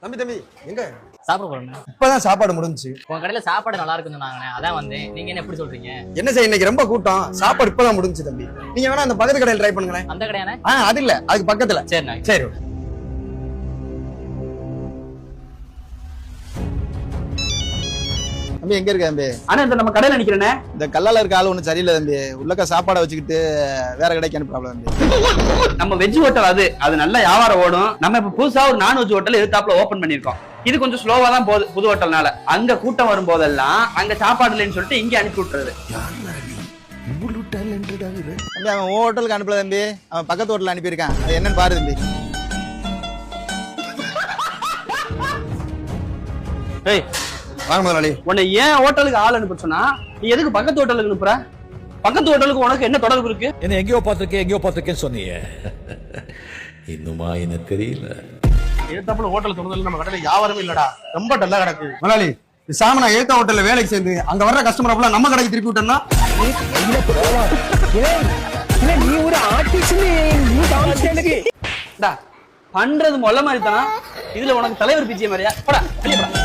தம்பி தம்பி எங்க சாப்பிட போறேன். இப்பதான் சாப்பாடு முடிஞ்சுச்சு. உங்க கடையில சாப்பாடு நல்லா இருக்குன்னு சொன்னாங்க, அதான் வந்தேன். நீங்க என்ன எப்படி சொல்றீங்க? என்ன செய்ய, இன்னைக்கு ரொம்ப கூட்டம், சாப்பாடு இப்பதான் முடிஞ்சுச்சு தம்பி. நீங்க வேணா அந்த பக்கத்து கடையில் ட்ரை பண்ணுங்களேன். அந்த கடையானே? அது இல்ல, அதுக்கு பக்கத்துல. சரிண்ணா. சரி. தம்பி எங்க இருக்க தம்பி? ஆனா இந்த நம்ம கடையில நிக்கிறேனே, இந்த கல்லால இருக்க ஆள் ஒண்ணு சரியில்லை தம்பி. உள்ளக்க சாப்பாடை வச்சுக்கிட்டு வேற கடைக்கு அனுப்புறாப்ல தம்பி. நம்ம வெஜ் ஹோட்டல் அது நல்ல வியாபாரம் ஓடும். நம்ம இப்ப புதுசா ஒரு நான்வெஜ் ஹோட்டல் எதிர்த்தாப்புல ஓபன் பண்ணிருக்கோம். இது கொஞ்சம் ஸ்லோவா தான் போகுது புது ஹோட்டல்னால. அங்க கூட்டம் வரும் போதெல்லாம் அங்க சாப்பாடு இல்லைன்னு சொல்லிட்டு இங்க அனுப்பி விட்டுறது. தம்பி அவன் ஹோட்டலுக்கு அனுப்பல தம்பி, அவன் பக்கத்து ஹோட்டல் அனுப்பியிருக்கான். அது என்னன்னு பாரு தம்பி. ஏய் வாங்க முதலாளி. உன்னை ஏன் ஹோட்டலுக்கு ஆள் அனுப்ப சொன்னா, நீ எதுக்கு பக்கத்து ஹோட்டலுக்கு அனுப்புற? பக்கத்து ஹோட்டலுக்கு உனக்கு என்ன தொடர்பு இருக்கு? என்ன எங்கேயோ பார்த்திருக்கேன்னு சொன்னீங்க, இன்னுமா என்ன தெரியல. எழுத்தாப்புல ஹோட்டல் தொடர்ந்து நம்ம கடையில வியாபாரமே இல்லடா, ரொம்ப டல்லா கிடக்கு. முதலாளி சாமனா எழுத்த ஹோட்டல்ல வேலைக்கு சேர்ந்து அங்க வர்ற கஸ்டமர் அப்பலாம் நம்ம கடைக்கு திருப்பி விட்டோம்னா நீ ஒரு ஆர்டிஸ்ட் பண்றது மொல்ல மாதிரி தானா? இதுல உனக்கு தலைவர் பிச்சை மாதிரியா? போடா வெளியே போடா.